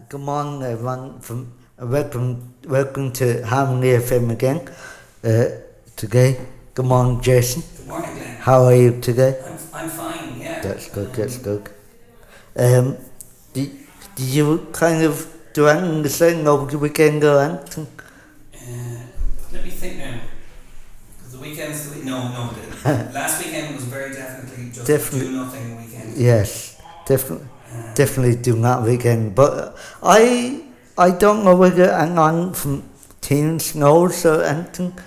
Good morning, everyone. Welcome to Harmony FM again. Today, good morning, Jason. Good morning, Glen. How are you today? I'm fine. Yeah. That's good. That's good. Did you kind of do anything the same over the weekend or anything? Let me think now. Because the weekend's no. Last weekend was very definitely just do nothing weekend. Yes, definitely do that weekend. But I don't know whether I'm on from teen snows or anything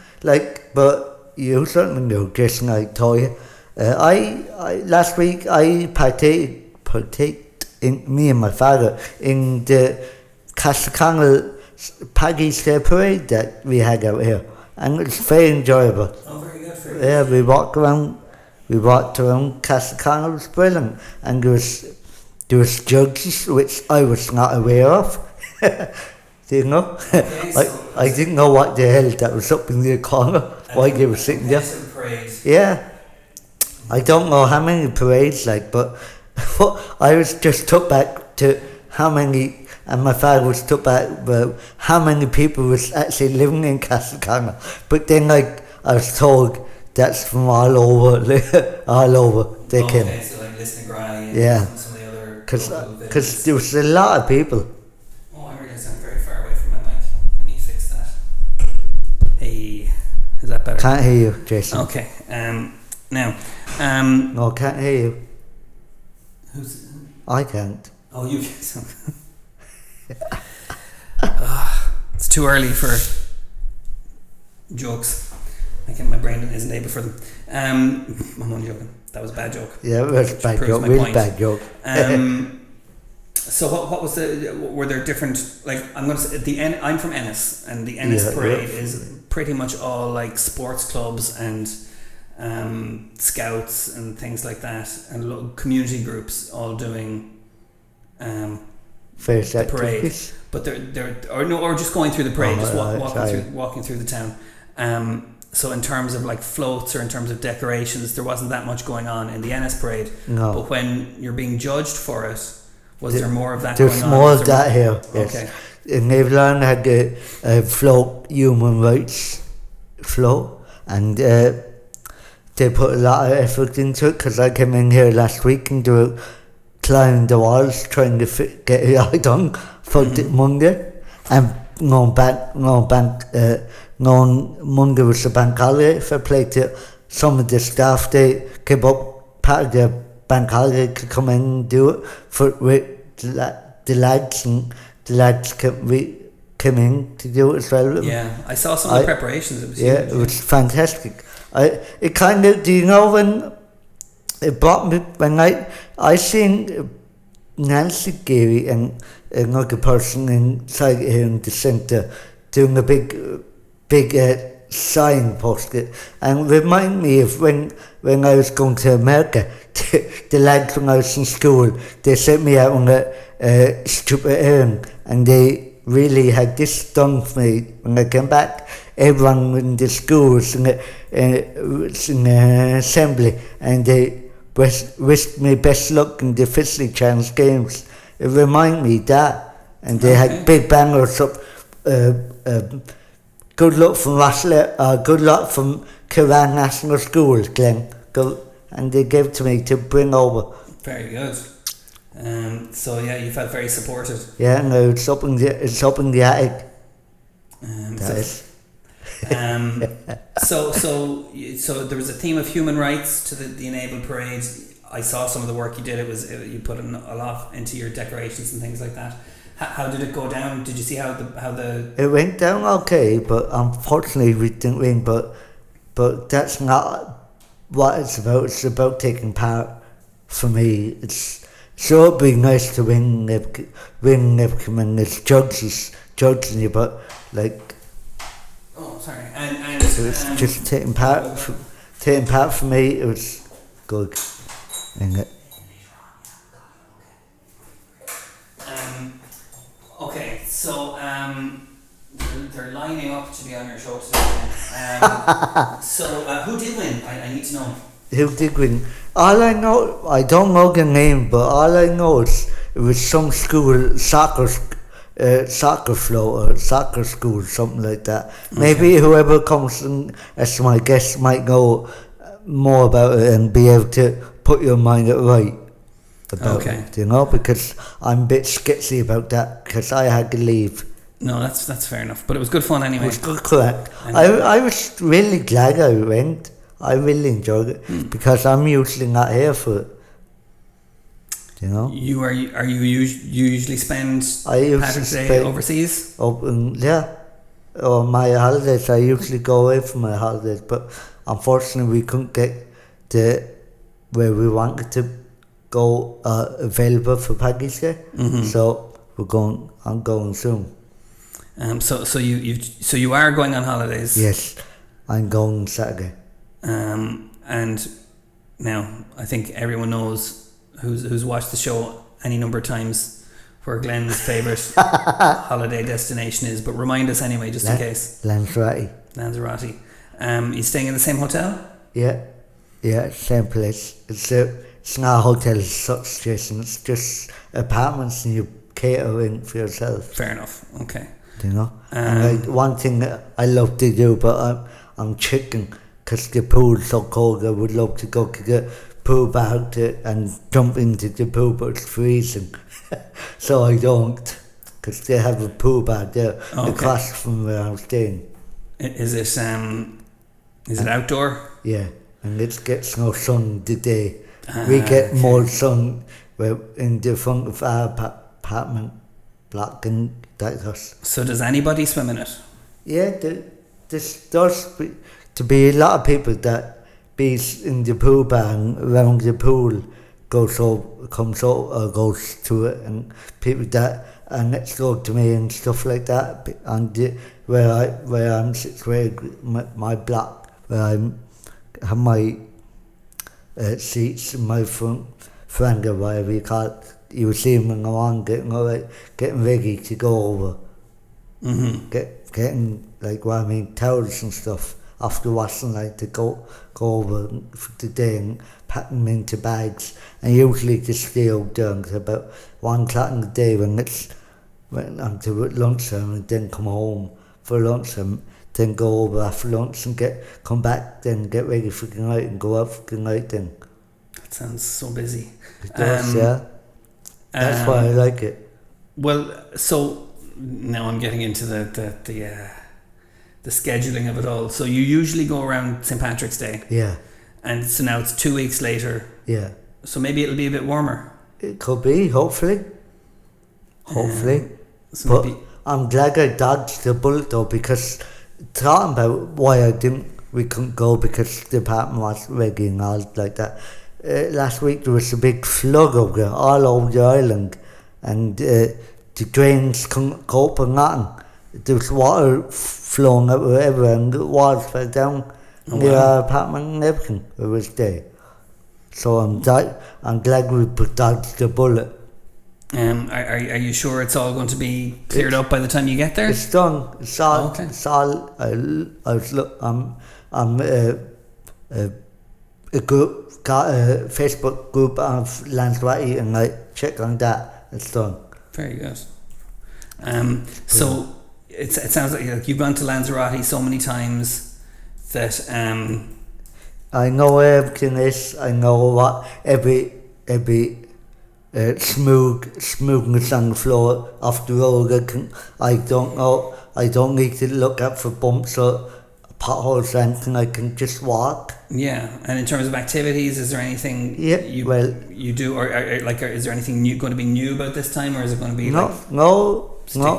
but you certainly know, Jason. I told you. I last week I partaked in me and my father in the Castleknock Paddy's Day parade that we had out here, and it was very enjoyable. Oh, very good for you. Yeah, we walked around Castleknock. It was brilliant, and there was judges which I was not aware of. Do you know? Okay, I didn't know what the hell that was up in the corner while they were sitting there. Yeah, I don't know how many parades but I was just took back to how many, and my father was took back about how many people was actually living in Castleknock. But then I was told that's from all over they came. Okay, so like Liston and yeah, some of the other because there was a lot of people. Oh, I really sound very far away from my mic. Let me fix that. Hey, is that better? Can't hear you, Jason. Okay. Now. No, can't hear you. Who's? I can't. Oh, you can't. It's too early for jokes. My brain isn't able for them. I'm only joking. That was a bad joke. Yeah, it was a bad joke. Really bad joke. So what was were there different, I'm going to say at the end, I'm from Ennis, and the Ennis parade is pretty much all like sports clubs and scouts and things like that, and community groups all doing the parade. But or just going through the parade, walking through the town. So in terms of floats or in terms of decorations, there wasn't that much going on in the Ennis parade. No. But when you're being judged for it, was there more of that going on? There's more of that here, yes. Okay. In Netherlands had the float, human rights float, and they put a lot of effort into it, because I came in here last week and they were climbing the walls trying to get it all done for Monday, and Monday was the bank holiday. If I played to some of the staff, they gave up part of the bank holiday to come in and do it with the lads, and the lads came in to do it as well. Yeah, I saw some of the preparations. It was huge. It was fantastic. It kind of, do you know when it brought me, when I seen Nancy Geary and another person inside here in the centre doing a big sign posted, and remind me of when I was going to America. The lads, when I was in school, they sent me out on a stupid errand, and they really had this done for me. When I came back, everyone in the school was in an assembly, and they wished me best luck in the Fisley Challenge games. It reminded me of that, and they had big banners up. Good luck from Rossley, good luck from Kiran National School, Glen. And they gave it to me to bring over. Very good. So yeah, you felt very supported. Yeah, no, it's up in the attic. So there was a theme of human rights to the Enabled Parade. I saw some of the work you did. You put a lot into your decorations and things like that. How did it go down? Did you see how the? It went down okay, but unfortunately we didn't win. But that's not what it's about. It's about taking part. For me, it'd be nice to win when there's judges judging you, but Oh, sorry. And it was just taking part. Taking part for me, it was good. Okay, so they're lining up to be on your show today. So who did win? I need to know. Who did win? All I know, I don't know the name, but all I know is it was some school soccer float or soccer school, something like that. Okay. Maybe whoever comes in as my guest might know more about it and be able to put your mind at right about it, you know, because I'm a bit sketchy about that because I had to leave. No, that's fair enough. But it was good fun anyway. It was good, correct. I was really glad I went. I really enjoyed it because I'm usually not here for it. You know. You usually spend Patrick's Day overseas? Or my holidays. I usually go away for my holidays, but unfortunately we couldn't get to where we wanted to go available for Patrick's Day. So I'm going soon. So you are going on holidays? Yes, I'm going Saturday. And now I think everyone knows who's watched the show any number of times where Glen's favourite holiday destination is, but remind us anyway, just in case. Lanzarote. You staying in the same hotel? Yeah, same place. It's not a hotel as such, Jason. It's just apartments and you cater in for yourself. Fair enough. Okay. You know, and one thing that I love to do, but I'm chicken because the pool's so cold. I would love to go to the pool back and jump into the pool, but it's freezing, so I don't, because they have a pool back there across from where I'm staying. Is it outdoor? Yeah, and it gets no sun today. We get more sun in the front of our apartment block and that us. So does anybody swim in it? Yeah, there's to be a lot of people that be in the pool bar and around the pool goes to it, and people that are next door to me and stuff like that, and where I'm situated, my block, where I have my seats in my front or whatever you call it. You see them and go on getting ready to go over. Getting towels and stuff after washing, to go over for the day and pack them into bags, and usually just stay out there until about 1 o'clock in the day until lunchtime, and then come home for lunch and then go over after lunch and come back, then get ready for the night and go out for the night then. That sounds so busy. It does, yeah. That's why I like it. Well, so now I'm getting into the scheduling of it all. So you usually go around St. Patrick's Day. Yeah. And so now it's 2 weeks later. Yeah. So maybe it'll be a bit warmer. It could be, hopefully. So but I'm glad I dodged the bullet though, because talking about why we couldn't go because the apartment was ready and all like that. Last week there was a big flood over there, all over the island, and the drains couldn't cope with nothing. There was water flowing out everywhere, and the walls fell down near our apartment and everything. It was there. So I'm glad we dodged the bullet. Are you sure it's all going to be cleared up by the time you get there? It's done. It's all. Okay. It's all. I'm a group, got a Facebook group of Lanzarote, and I check on that. It's done. Very good. So it sounds like you've gone to Lanzarote so many times that I know where everything is. I know what every smoothness on the floor off the road. I don't know. I don't need to look out for bumps or potholes or anything. I can just walk. Yeah, and in terms of activities, is there anything you do, or is there anything new going to be new about this time, or is it going to be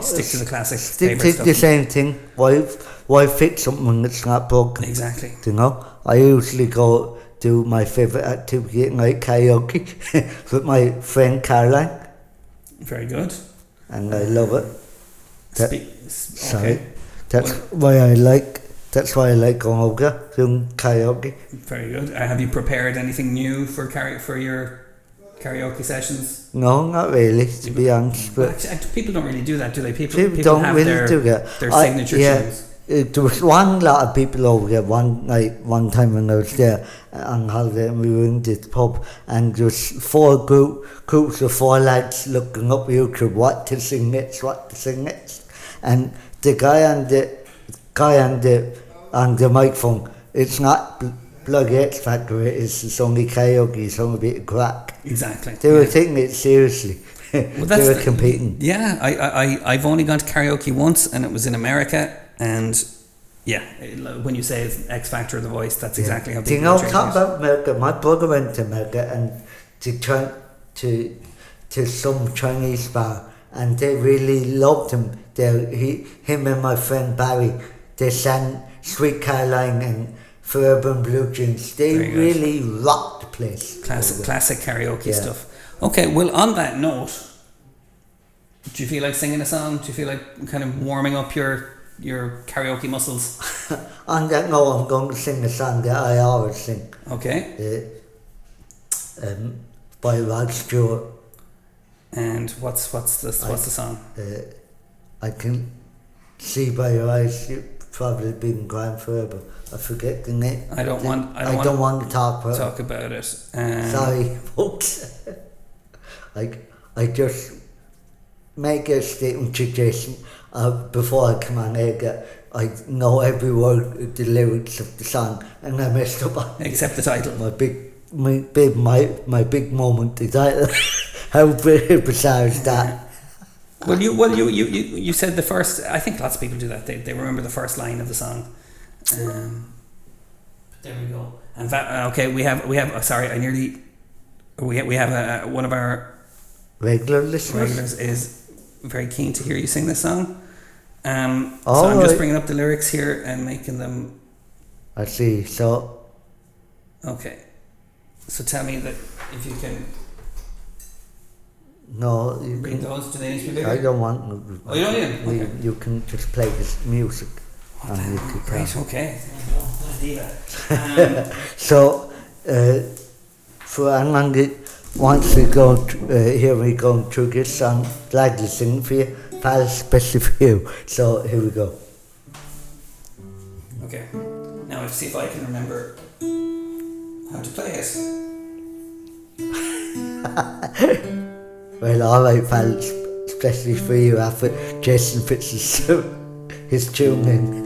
stick to the classic? Stick to the same thing. Why fix something that's not broken? Exactly. You know, I usually go do my favourite activity at night, karaoke, with my friend Caroline. Very good. And I love it. Okay. That's why I like going over there, doing karaoke. Very good. Have you prepared anything new for your karaoke sessions? No, not really, to be honest. But people don't really do that, do they? People don't have really do that. Their signature tunes. there was one lot of people over there one night, one time when I was there on holiday, and we were in this pub, and there was groups of 4 lads looking up YouTube what to sing next, and the guy on the microphone, it's not bloody X Factor, it's only karaoke, it's only a bit of crack. Exactly. They were taking it seriously. Well, they were competing. Yeah, I've only gone to karaoke once, and it was in America, and yeah, when you say it's X Factor of the Voice, that's exactly how people. Do you know, talk about America, my brother went to America and to some Chinese bar, and they really loved him. Him and my friend Barry, they sang Sweet Caroline and Forever and Blue Jeans. They really rocked the place. Classic karaoke stuff. Okay, well, on that note, do you feel like singing a song? Do you feel like kind of warming up your karaoke muscles? On that note, I'm going to sing a song that I always sing. Okay. By Rod Stewart. And what's the song? I can see by your eyes you've probably been crying forever. I forget the name. I don't want to talk about it. Sorry, folks. I just make a statement to Jason before I come on air. I know every word of the lyrics of the song, and I messed up on except the title. My big moment. The title. How bizarre is that? Well, you said the first. I think lots of people do that. They remember the first line of the song. There we go. In fact, okay, we have. Sorry, we have one of our regulars is very keen to hear you sing this song. So I'm just bringing up the lyrics here and making them. I see. So. Okay. So tell me that if you can. No, you read can. Those. Do they need to be bigger? I don't want. Oh, you don't need them? Okay. You can just play this music. Great. Okay. So, for anyone that wants to go hear me going through this song, gladly sing for you, pal, especially for you. So here we go. Okay. Now I have to see if I can remember how to play it. Well, alright, pal, especially for you after Jason fits his tune in.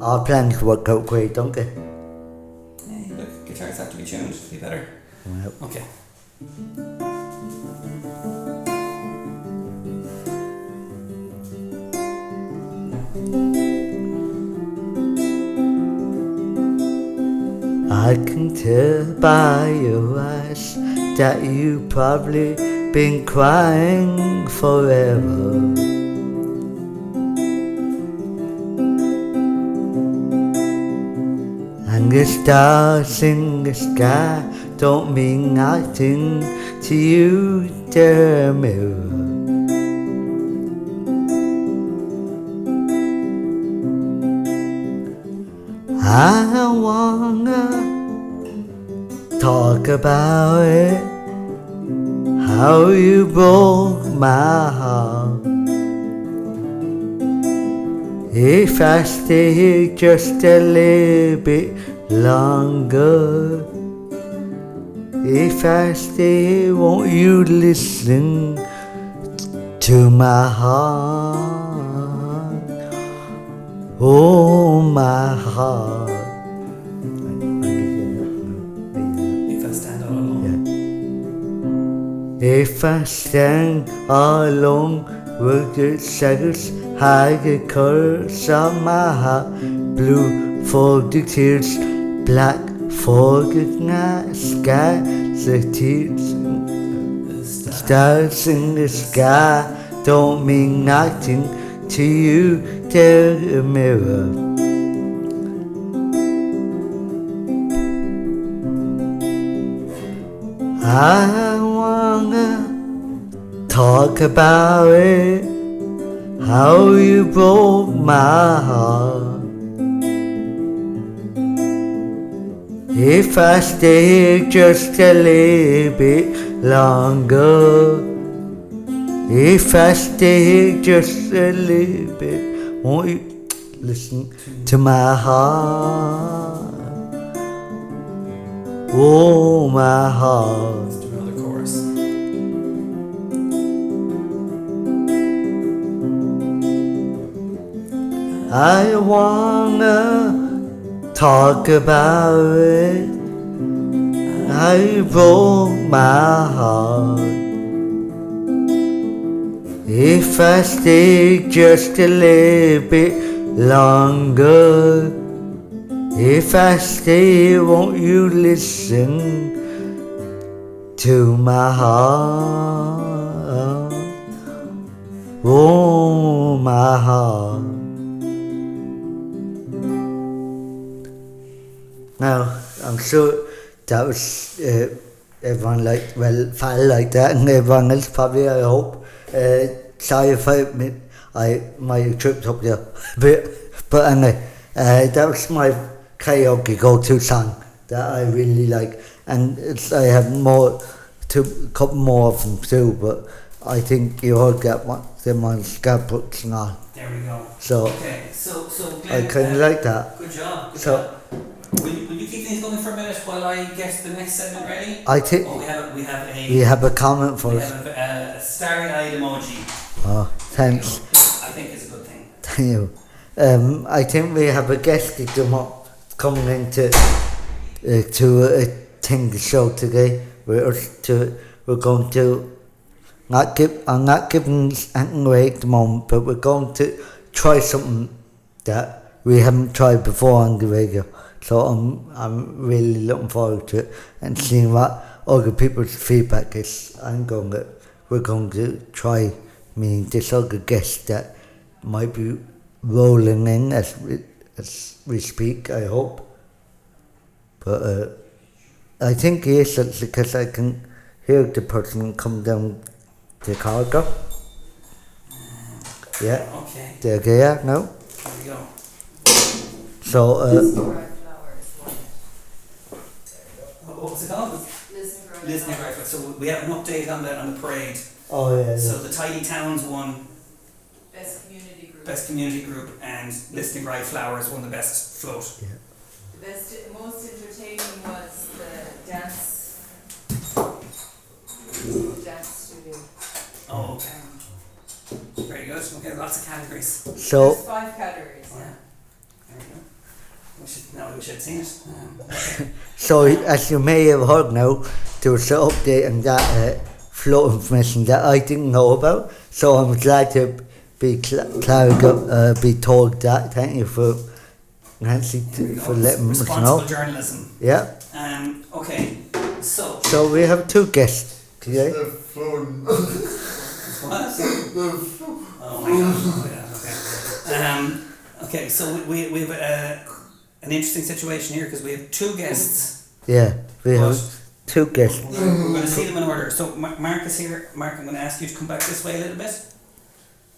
Our plans work out great, don't they? Hey, look, guitars have to be tuned to be better. Well. Okay. I can tell by your eyes that you've probably been crying forever. And the stars in the sky don't mean nothing to you, dear mirror. I wanna talk about it, how you broke my heart. If I stay here just a little bit longer, if I stay here, won't you listen to my heart? Oh, my heart. If I stand all alone. Yeah. If I stand all alone, will the shadows hide the colors of my heart? Blue for the tears, black for the night sky. The tears, stars in the sky don't mean nothing to you, dear mirror. I wanna talk about it, how you broke my heart. If I stay just a little bit longer, If I stay just a little bit, won't you listen to my heart? Oh, my heart. Let's do another chorus. I wanna talk about it. I broke my heart. If I stay just a little bit longer, if I stay, won't you listen to my heart? Oh, my heart. Now, I'm sure that was everyone felt like that, and everyone else probably, I hope. Sorry if I might have tripped up there a bit, but anyway, that was my karaoke go-to song that I really like, and I have a couple more of them too, but I think you heard that one, them on scrapbooks and all. There we go. So, okay, so Glen, I kind of like that. Good job. Good So, job. Will you keep things going for a minute while I get the next segment ready? I think we have a comment for we us. have a starry-eyed emoji. Oh, thanks. I think it's a good thing. Thank you. I think we have a guest coming into to a thing show today. We're going to I'm not giving anything away at the moment, but we're going to try something that we haven't tried before on the radio. So I'm really looking forward to it and seeing what other people's feedback is. We're going to try meeting this other guest that might be rolling in as we speak, I hope. But I think he is, because I can hear the person come down the corridor. Yeah. Okay. There they are now. There we go. So, what was it called? Listening Rifle. So we have an update on the parade. oh yeah. So the Tidy Towns won Best community group. Best Community Group, and Listening Right Flowers won the Best Float. Yeah. The most entertaining was the dance studio. Oh, okay. Very good. Okay, lots of categories. So, There's 5 categories. Yeah. There we go. We should have seen it. Okay. so as you may have heard now, there was an update on that float information that I didn't know about. So I'm glad to be be told that. Thank you for Nancy for letting us know. Responsible journalism. Yeah. Okay. So we have 2 guests today. what? Oh my god. Oh yeah. Okay. Okay. So we have an interesting situation here because we have 2 guests. Yeah, we have 2 guests. We're going to see them in order. So Mark is here. Mark, I'm going to ask you to come back this way a little bit,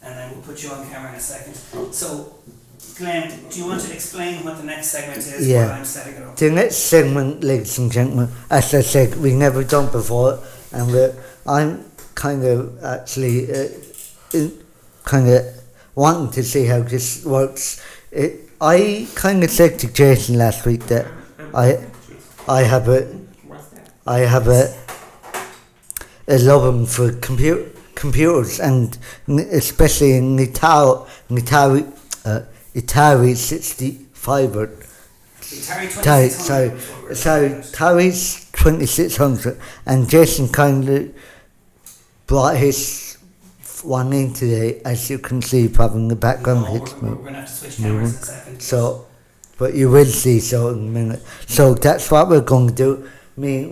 and then we'll put you on camera in a second. So, Glen, do you want to explain what the next segment is while I'm setting it up? The next segment, ladies and gentlemen, as I said, we've never done before, and I'm kind of actually kind of wanting to see how this works. I kind of said to Jason last week that I have a love for computers, and especially in Atari 65. Atari's 2600, and Jason kindly brought his one in today, as you can see from the background. We're going to have to switch cameras in a second. So, but you will see so in a minute. So that's what we're going to do.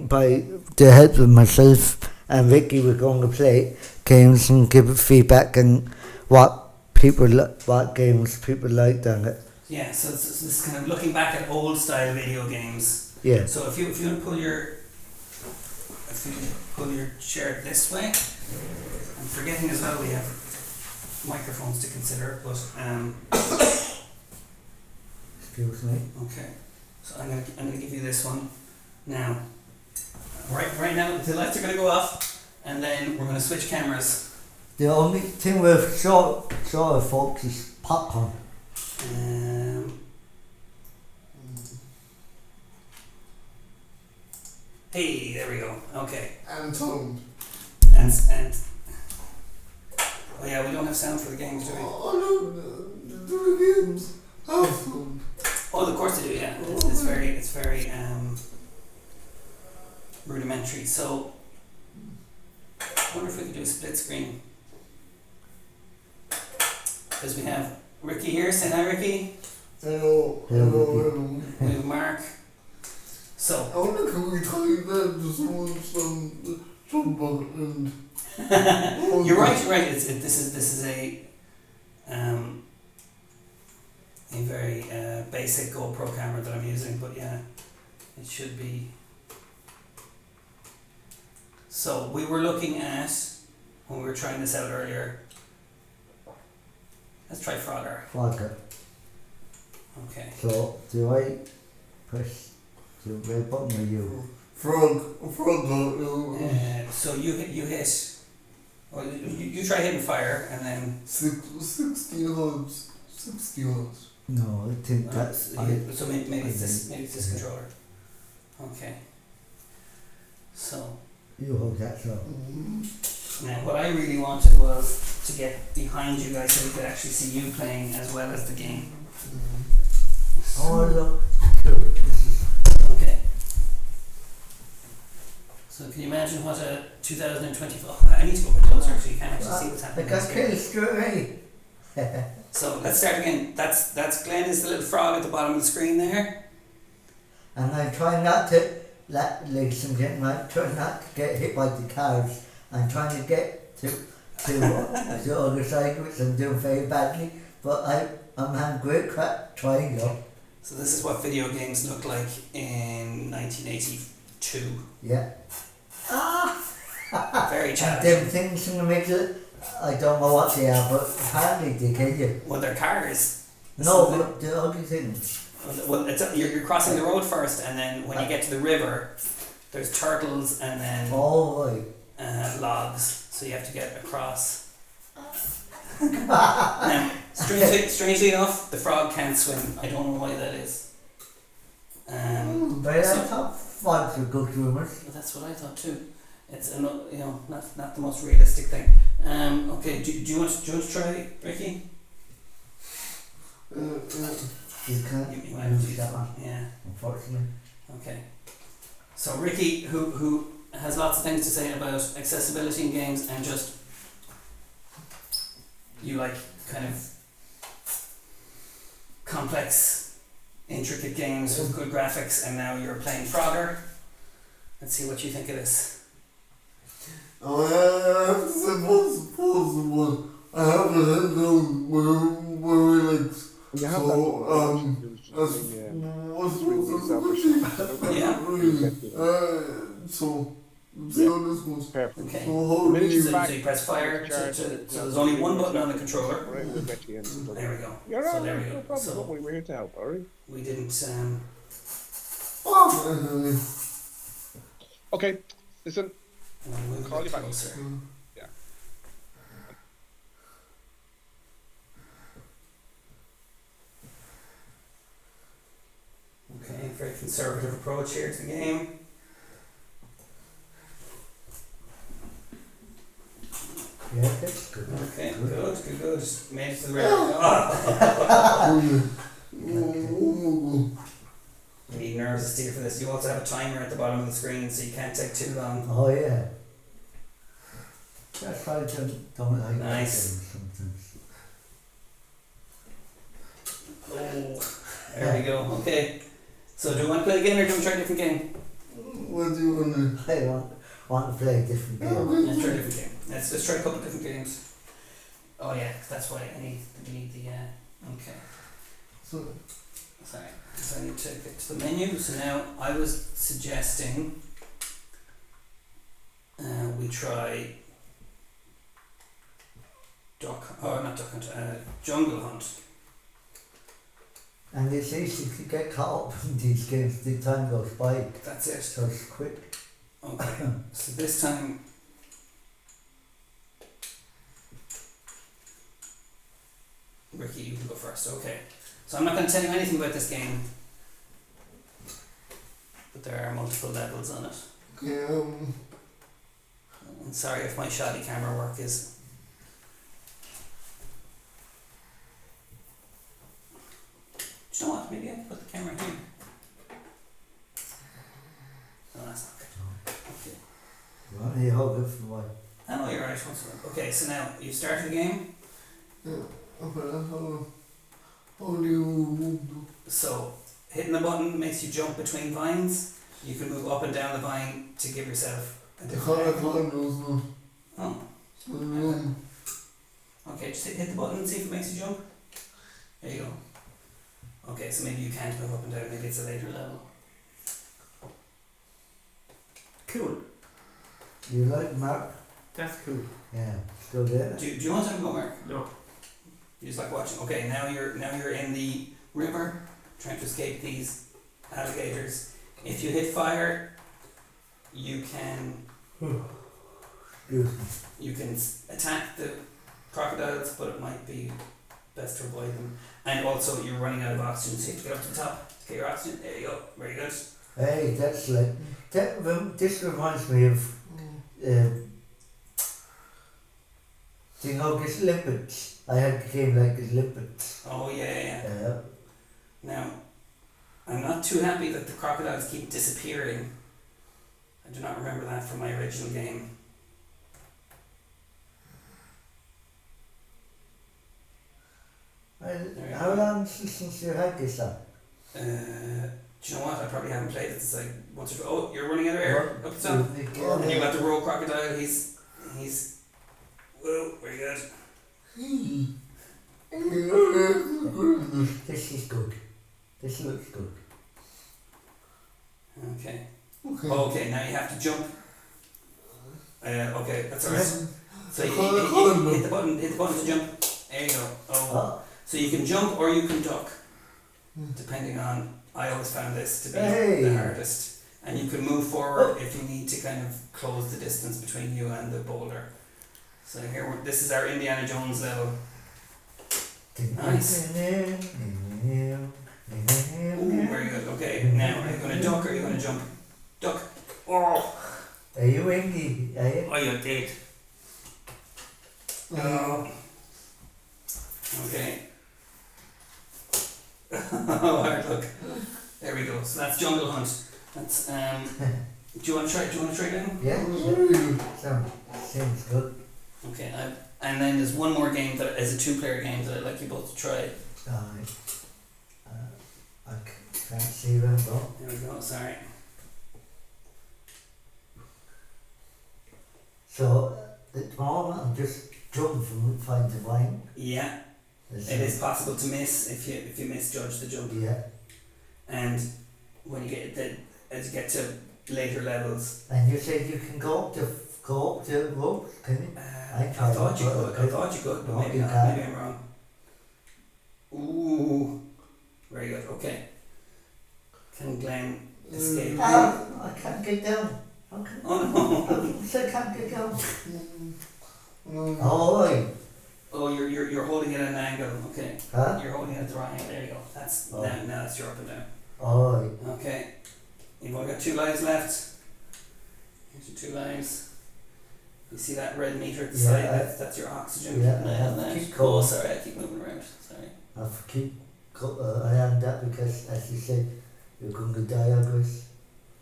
By the help of myself and Vicky, we're going to play games and give feedback and what games people liked on it. Yeah, so it's kind of looking back at old style video games. Yeah. So if you want to pull your chair this way, I'm forgetting as well we have microphones to consider, but Excuse me. okay. So I'm gonna give you this one now. Right now the lights are gonna go off, and then we're gonna switch cameras, The only thing with short of folks is popcorn. Hey, there we go. Okay. And sound. And oh yeah, we don't have sound for the games, do we? Oh no, the games have sound. Oh, of course they do. Yeah, it's very rudimentary. So, I wonder if we could do a split screen. Because we have Ricky here. Say hi, Ricky. Hello. We have Mark. So. I wonder can we tie that to some and You're right. This is a very basic GoPro camera that I'm using, but yeah, it should be. So we were looking at when we were trying this out earlier. Let's try Frogger. Frogger. Okay. So do I press the red button or you? frog. So you hit. Well, you try hitting fire and then. 60 odds. 60 odds. No, I think that's. So maybe it's this controller. Okay. So. You hold that so. Now, what I really wanted was to get behind you guys so we could actually see you playing as well as the game. Oh look, cool. Okay. So can you imagine what a 2024... I need to go a bit closer so you can actually see what's I happening. got killed straight away. So let's start again. That's Glen is the little frog at the bottom of the screen there. And I'm trying not to, ladies and gentlemen, I'm trying not to get hit by the cars. I'm trying to get to the other side, which I'm doing very badly. But I'm having great crack trying though. So this is what video games looked like in 1982. Yeah. Very And challenging. them things in the middle, I don't know what they are, but apparently they kill you. Well, they're cars. No, but the ugly things. Well, you're crossing the road first, and then when you get to the river, there's turtles and then Oh, right. logs. So you have to get across. Now, strangely enough, the frog can't swim. I don't know why that is. But I thought frogs were good swimmers. But that's what I thought too. It's not the most realistic thing. Okay, do you want to try, Ricky? You can't You might have to use that one, Yeah. unfortunately. Okay. So Ricky, who has lots of things to say about accessibility in games and just you like kind of complex, intricate games with good graphics, and now you're playing Frogger. Let's see what you think of this. Oh, I have to say possible. I have a head down where I like. You have So, that Yeah. So, see how this goes. perfect. Okay. So, how The minute do you So, you... so you press fire. So there's only one button on the controller. Right, we'll get you in. There we go. You're So all there right, we no go. problem. So Don't worry, we're here to help, alright? we didn't. Okay, listen, Move Call it you back. closer. yeah. Okay, very conservative approach here to the game. Yeah, that's good. Okay, Good. good. Made it to the river. You need nerves of steel for this. You also have a timer at the bottom of the screen, so you can't take too long. Oh yeah. That's why I don't like Nice. that sometimes. Oh, there we go. Okay. So do you want to play again or do you want to try a different game? What do you want to... I want to play a different game. Let's try a different game. Let's try a couple of different games. Oh yeah, 'cause that's why I need the okay. So, Sorry. So I need to get to the menu. So now I was suggesting we try Jungle Hunt. And it's easy to get caught up in these games, the time goes by, That's it. so it's quick. Okay. So this time Ricky, you can go first. Okay. So I'm not going to tell you anything about this game, but there are multiple levels on it. Okay, I'm sorry if my shoddy camera work is. Do you know what? Maybe I can put the camera here. No, that's not good. Okay. You want me to hold it for a while? I know you're right. Okay, so now you started the game. how do you... So hitting the button makes you jump between vines. You can move up and down the vine to give yourself a I different angle. can't Oh, okay, just hit the button and see if it makes you jump. There you go. Okay, so maybe you can't move up and down, maybe it's a later level. Cool. You like Mark? That's cool. Yeah, still there? Do you want to go, Mark? No. You just like watching. Okay, now you're in the river trying to escape these alligators. If you hit fire, you can attack the crocodiles, but it might be best to avoid them. And also you're running out of oxygen, so you have to get up to the top to get your oxygen. There you go. Very good. Hey, that's like this reminds me of do you know this limpets? I had a game like this limpets. Oh yeah. Now, I'm not too happy that the crocodiles keep disappearing. I do not remember that from my original game. Well, how long since you had this on? Do you know what? I probably haven't played it. It's like once or twice. Oh, you're running out of air. Up the top. And you got the raw crocodile. He's. Whoa, very good. This is good. This looks good. Okay. Okay, now you have to jump. Okay, that's alright. So you hit the button to jump. There you go. Oh. So you can jump or you can duck, depending on. I always found this to be the hardest. And you can move forward if you need to kind of close the distance between you and the boulder. So here, this is our Indiana Jones level. Nice. Ooh, very good. Okay, now are you going to duck or are you going to jump? Duck. Oh. Are you windy? Are you? Oh, you're dead. Oh. Okay. Oh, hard luck. There we go. So that's Jungle Hunt. That's do you want to try? Again? Yeah. Sounds good. Okay. And then there's one more game that is a 2-player game that I'd like you both to try. I can't see them though. There we go. Sorry. So at the moment I'm just jumping from find the vine. Yeah. It is possible to miss if you misjudge the jump. Yeah. And when you get as you get to later levels. And you said you can go up the ropes, can you? I thought you could, but maybe not. Maybe I'm wrong. Ooh, very good. Okay. Can Glen escape? I can't get down. Okay. Oh no! I can't get down. Oh, right. Oh, you're holding it at an angle. Okay. Huh? You're holding it at the right angle. There you go. That's now that's your up and down. Oh, right. Okay. You've only got 2 lives left. Here's your 2 lives. You see that red meter at the side? That's your oxygen. Oh, sorry, I keep moving around. Sorry. I am that because, as you said, you're going to die of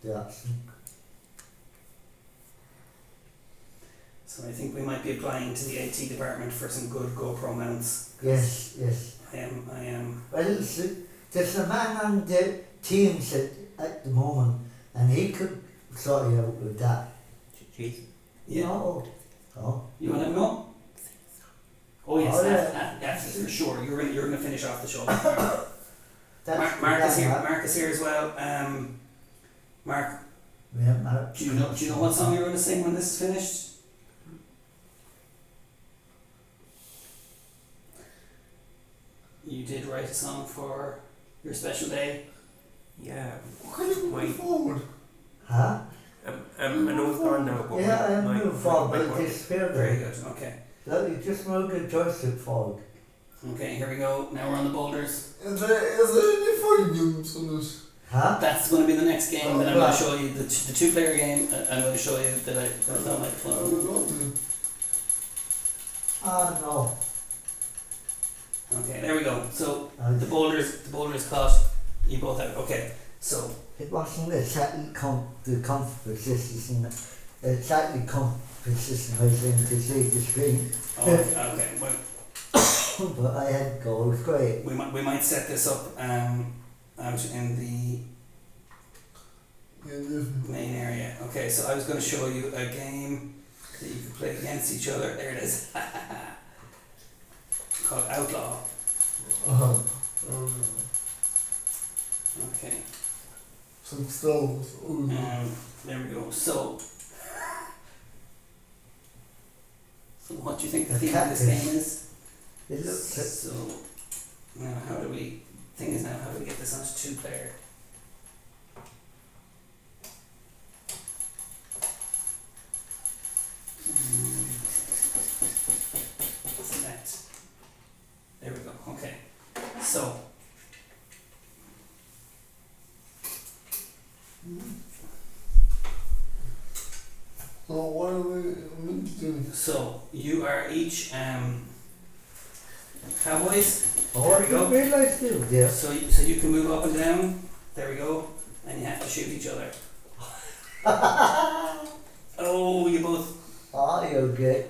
the oxygen. So I think we might be applying to the AT department for some good GoPro mounts. Yes. I am. Well, there's a man on the team at the moment, and he could sort you out with that. Jeez. Yeah. No. Oh. You want to go? Oh yes, Oh, that's for sure. You're gonna finish off the show. That's Mark is here as well. Mark. Yeah, Mark. Do you know what song you're gonna sing when this is finished? You did write a song for your special day. Yeah. Why are you moving forward? Huh? I know it's gone now, but Yeah, I'm my moving forward, but my- it disappeared Very there. good. Okay. Look, you just moved the joystick forward. Okay, here we go. Now we're on the boulders. Is there any fun games on this? Huh? That's going to be the next game that I'm going to show you. The 2-player game. I'm going to show you that I don't like fun. No. Okay, there we go. So the boulders caught. You both have. Okay, so It wasn't exactly the competition. Exactly competition I was in to see the screen. okay. Well, But I had goals, great. we might set this up out in the main area. Okay, so I was going to show you a game that you could play against each other. There it is. Called Outlaw. Okay. Some stones. There we go. So what do you think the theme of this game is? It looks So now how do we get this onto 2-player? Select. There we go. Okay. So What are we meant to do? so you are each cowboys. Oh, There we go. realised it, yeah. So you can move up and down. There we go. And you have to shoot each other. Oh, you both. Oh, you're good.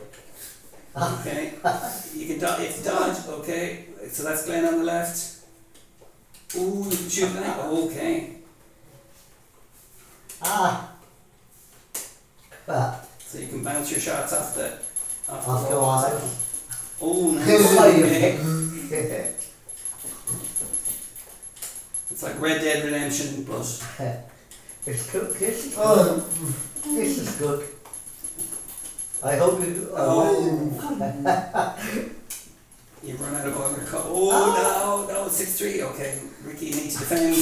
Okay. You can dodge. Okay. So that's Glen on the left. Ooh, you can shoot Glen. Okay. So you can bounce your shots off the Off the wall. wall. Oh, nice. Oh, you Okay. It's like Red Dead Redemption, but It's good. This is good. This is good. I hope you. you run out of other Oh no, 6-3. Okay, Ricky, you need to defend.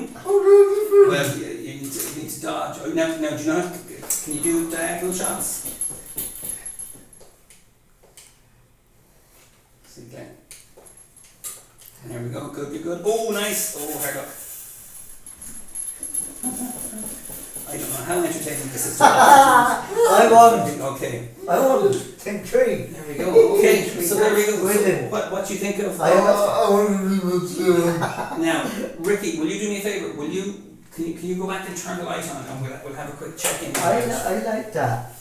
Well, you need to dodge. Oh, now, do you know? Can you do diagonal shots? See, Glen. There we go. Good. You're good. Oh, nice. Oh, hard up. I don't know how entertaining this is. I won. Okay. I won. 10-3. There we go. Okay. So there we go. So Brilliant. what do you think of? I want to be with Now, Ricky, will you do me a favour? Can you go back and turn the light on, and we'll have a quick check in. I like that.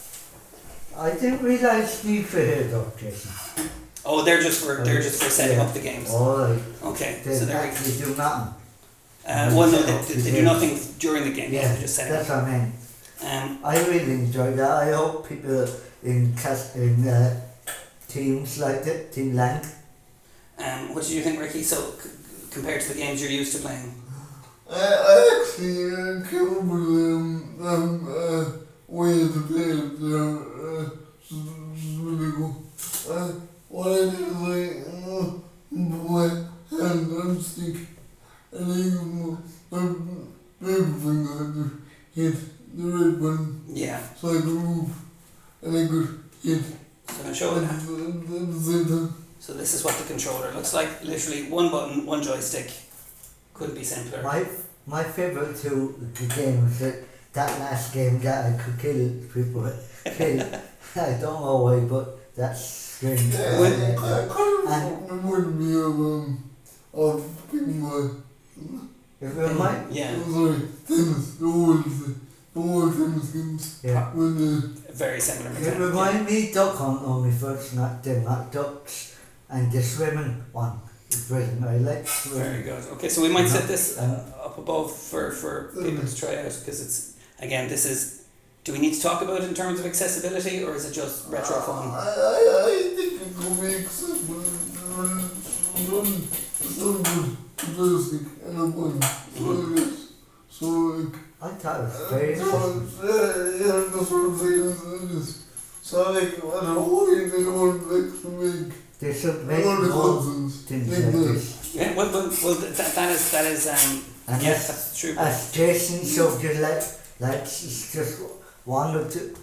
I didn't realise you for here though, Jason. Oh, they're just for setting up the games. Alright. Okay, They so there we actually do nothing. well, no, they do nothing during the game. Yeah, They just set that's it up. what I mean. Um, I really enjoyed that. I hope people in teams like it, Team Lang. what do you think, Ricky? So, compared to the games you're used to playing? I actually came up with way to play it there. Really cool. What I did is my hand and stick, and I use my baby finger to hit the red button Yeah. so I could move and I could hit So I'm show at it. the same time. So this is what the controller looks like. Literally one button, one joystick. Couldn't be simpler. My favourite two games that last game that I could kill people. I don't know why, but that's strange. I kind of remind me of picking my It reminds Yeah. tennis, the old tennis games. yeah. When Very similar. It mechanic, reminds me Duck Hunt on my first night, the ducks and the swimming one. It's brilliant. I like swimming. Very good. Okay, so we might set this Um, up above for people to try out, because it's, again, this is, do we need to talk about it in terms of accessibility, or is it just retro fun? I think it could be accessible. It's not good joystick and a button. So like. I thought it was very fun. Yeah, that's what I'm saying. So like, I don't know why they want to make. They should I make want the more nonsense. things Like like this. this. Yeah, well, that is And yes, that's true. as Jason showed you, like it's just one or two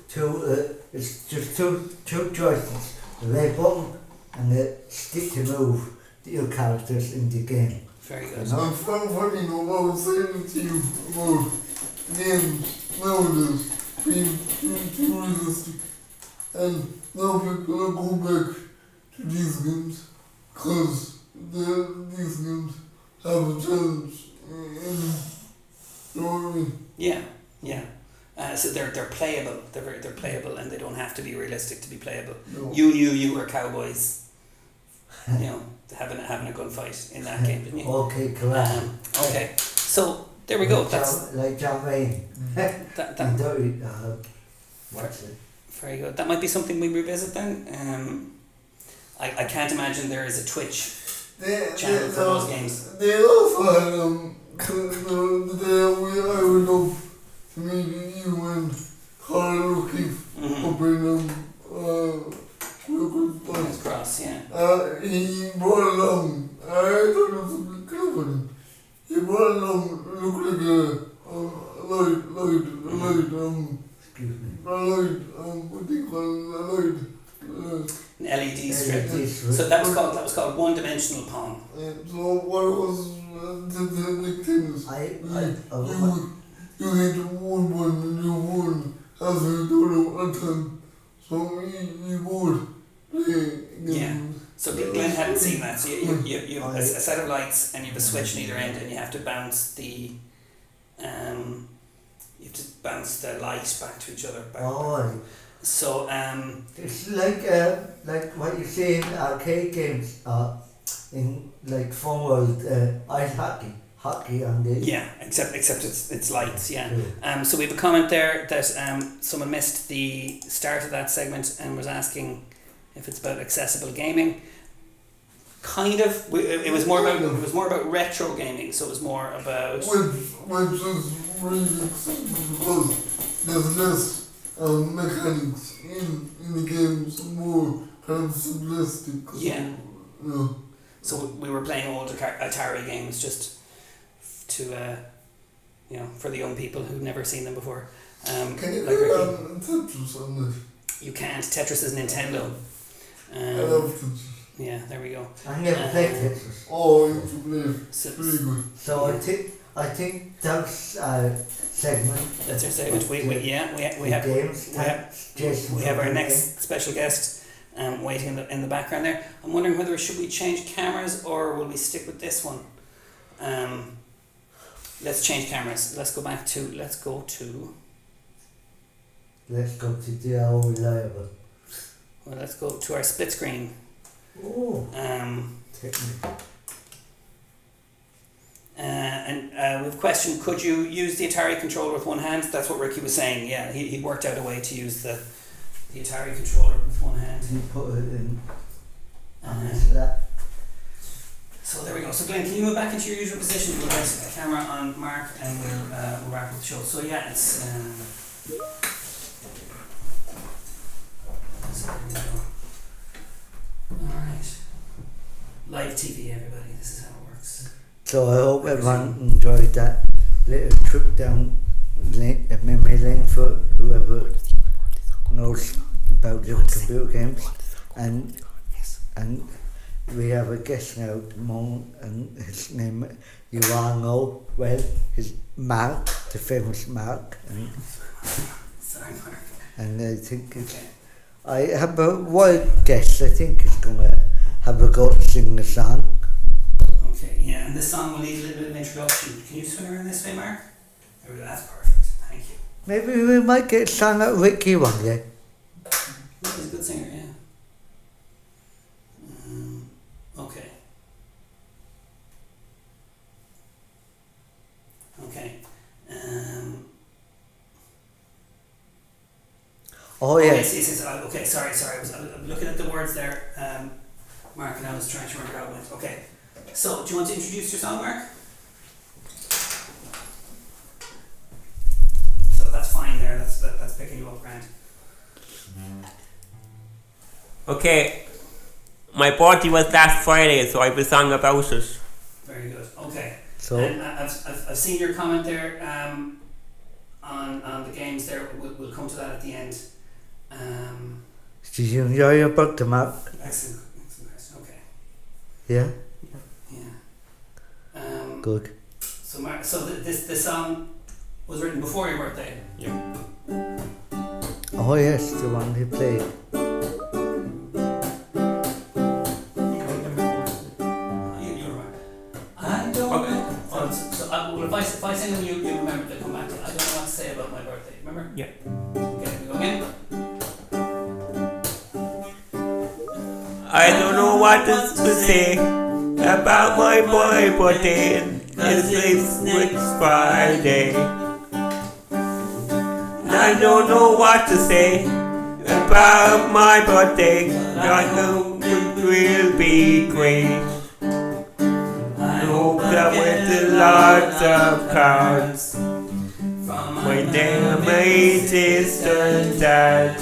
it's just two choices: the red button and the stick to move your characters in the game. Very good. I'm funny, I was saying to you about games nowadays being too realistic. And now people are going back to these games because these games have a challenge. You know what I mean? Yeah. So they're playable. They're playable, and they don't have to be realistic to be playable. No. You were cowboys. You know, having a gunfight in that game, didn't you? Okay, correct. Okay. So there we go. That's like John Wayne. that. What's it? Very good. That might be something we revisit then. I can't imagine there is a Twitch channel for those games. They also had the day I went up to meet you and Carl O'Keefe up in Fingers crossed, yeah. he brought along, I thought it was a bit clever. He brought along, looked like a light, Excuse me. what do you call it, An LED strip. LED strip. So that was called one-dimensional Pong. so what was the things? You hit one button and you won as you do one time. So you would play Yeah. So Glen hadn't seen that. So you have a set of lights and you have a switch on either end, and you have to bounce the light back to each other. So it's like what you see in arcade games, in like fun world, ice hockey on the except it's lights. So we have a comment there that someone missed the start of that segment and was asking if it's about accessible gaming. Kind of. It was more about retro gaming. So it was more about which is really exciting because there's less mechanics in the games, more kind of simplistic. Yeah. Yeah. So we were playing old Atari games just to for the young people who've never seen them before. Can you like do Tetris on this? You can't. Tetris is Nintendo. I love Tetris. Yeah, there we go. I never played Tetris. Oh, you should play it. So, Very good. So I think that's segment. That's our segment. We have games. We have our next special guest waiting in the background there. I'm wondering whether should we change cameras or will we stick with this one? Let's change cameras. Let's go to the old reliable. well, let's go to our split screen. Oh. And with question, could you use the Atari controller with one hand? That's what Ricky was saying. Yeah, he worked out a way to use the Atari controller with one hand. You put it in. So there we go. So Glenn, can you move back into your usual position? We'll get a camera on Mark and we'll wrap up the show. So yeah, it's so there we go. Alright. Live TV, everybody. This is how it works. So I hope everyone enjoyed that little trip down memory lane for whoever knows about the computer games. And we have a guest now at the moment, and his name you all know well. His Mark, the famous Mark. And Sorry, Mark. And I think it's, Okay. I have a wild guess. I think it's gonna have a go to sing the song. Okay, yeah, and this song will need a little bit of introduction. Can you swing around this way, Mark? There we go, that's perfect. Thank you. Maybe we might get a song at Ricky one day. He's a good singer, yeah. Okay. Okay. Oh yeah. Yes. Okay, sorry. I was looking at the words there, Mark, and I was trying to remember how it went. Okay. So, do you want to introduce your song, Mark? So that's fine there. That's picking you up, Grant. Okay, my party was last Friday, so I have a song about it. Very good. Okay. So And I've seen your comment there on the games there. We'll come to that at the end. Did you enjoy your birthday, Mark? Excellent question. Okay. Yeah? Yeah. Good. So, Mark, this song was written before your birthday. Yeah. Oh yes, the one he played. You remember? I don't. Okay. Well, if I sing them, you remember to come back to it. I don't know what to say about my birthday. Remember? Yeah. Okay, we go again. I don't know what to say about my boy birthday. It's next Friday. I don't know what to say about my birthday. I know it will be great. I hope that with lots of cards from my dear sister and dad,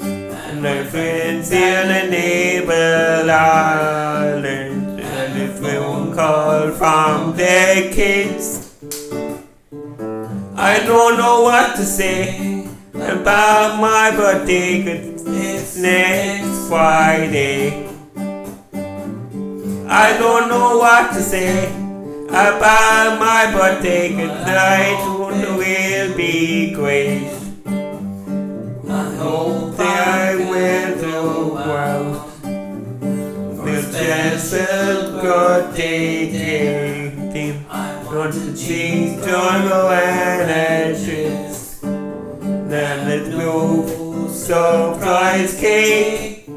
and my friends in the neighbor island, and a phone call from their kids. I don't know what to say about my birthday, 'cause it's next Friday. I don't know what to say about my birthday, 'cause I don't know will be great. I hope that I will do well. This special birthday day, I'm going to change jungle and ashes. Then let's go surprise cake.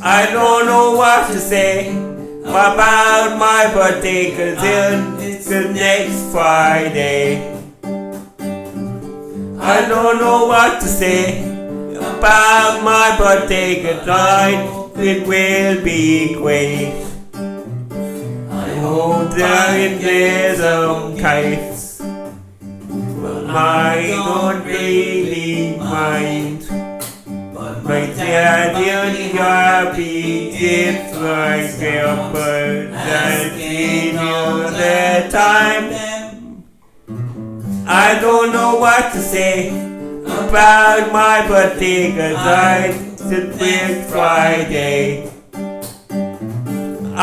I don't know what to say about my birthday, 'cause it's the next Friday. I don't know what to say about my birthday, 'cause it will be great. I hope that it is kites, but I don't really mind. My daddy only happy if I feel, but I need you the time. I don't know what to say about my birthday, 'cause it's Big Friday.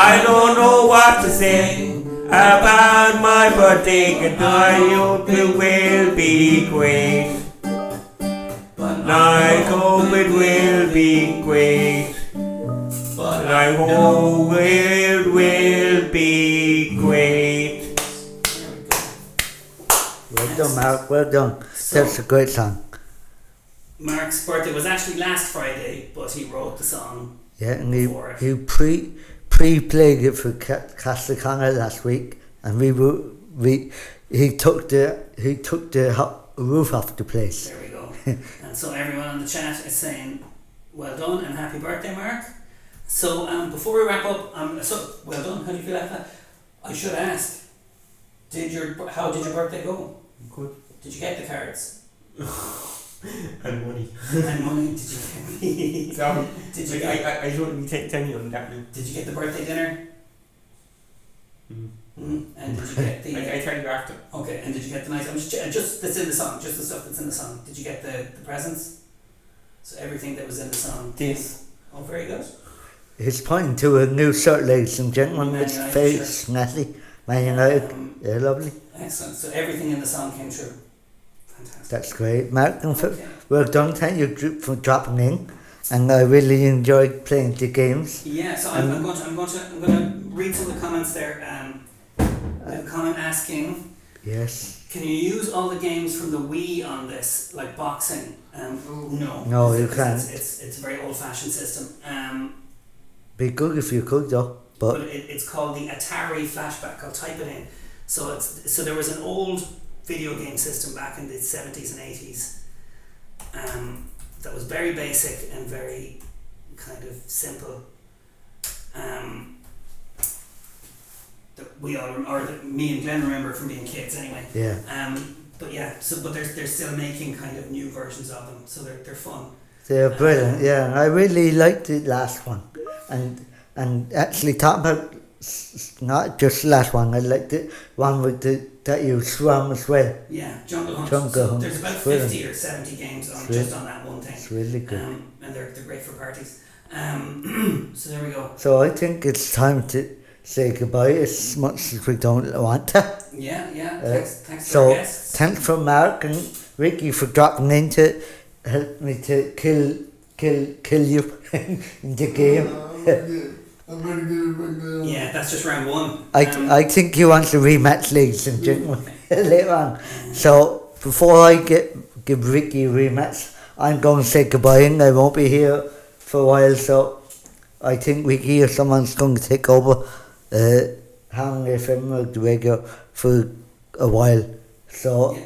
I don't know what to say about my birthday, 'cause I hope it will be great. I hope it will be great, but I hope it will be great. Well done, Mark. Well done. That's a great song. Mark's birthday was actually last Friday, but he wrote the song. Yeah, and before it. he pre-played it for Castleconnell last week, and he took the roof off the place. There we go. And so everyone on the chat is saying, well done and happy birthday, Mark. So before we wrap up, so well done. How do you feel after that? I should ask, how did your birthday go? Good. Did you get the cards? And money. And money? Did you get money? Sorry. Did you I shouldn't be telling you on that now. Did you get the birthday dinner? And did you get the? I tell you after. Okay, and did you get the nice? I'm just that's in the song, just the stuff that's in the song. Did you get the presents? So everything that was in the song. This. Oh, very good. He's pointing to a new shirt, ladies and gentlemen, Man with United face Natty. Man United. Yeah, lovely. Excellent. So everything in the song came true. Fantastic. That's great. Mark, Okay. well done. Thank you for dropping in. And I really enjoyed playing the games. Yeah, so I'm going to read some of the comments there. A comment asking, Yes. can you use all the games from the Wii on this, like boxing? No. No, you can't. It's a very old-fashioned system. Be good if you could, though. But it's called the Atari Flashback. I'll type it in. So there was an old video game system back in the 70s and 80s that was very basic and very kind of simple. That we all that me and Glen remember from being kids anyway. Yeah. But yeah, but they're still making kind of new versions of them, so they're fun. They're brilliant, yeah. I really liked the last one. And actually talking about not just the last one. I like the one with that you swam as well. Yeah, Jungle Hunt. Jungle So Hunt. there's about Brilliant. 50 or 70 games on Really- just on that one thing. It's really good. And they're great for parties. So there we go. So I think it's time to say goodbye as much as we don't want to. Yeah. Thanks to our So guests. thanks for Mark and Ricky for dropping in to help me to kill you in the game. I'm gonna get it back there. Yeah, that's just round one. I think he wants a rematch, ladies and gentlemen, later on. So before I give Ricky a rematch, I'm going to say goodbye and I won't be here for a while. So I think Ricky or someone's going to take over Hang FM or the radio for a while. So Yeah.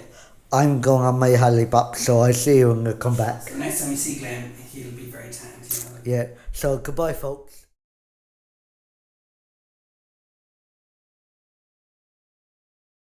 I'm going on my Hallybop, so I'll see you when I come back. So next time you see Glenn, he'll be very tanned. Yeah, so goodbye folks.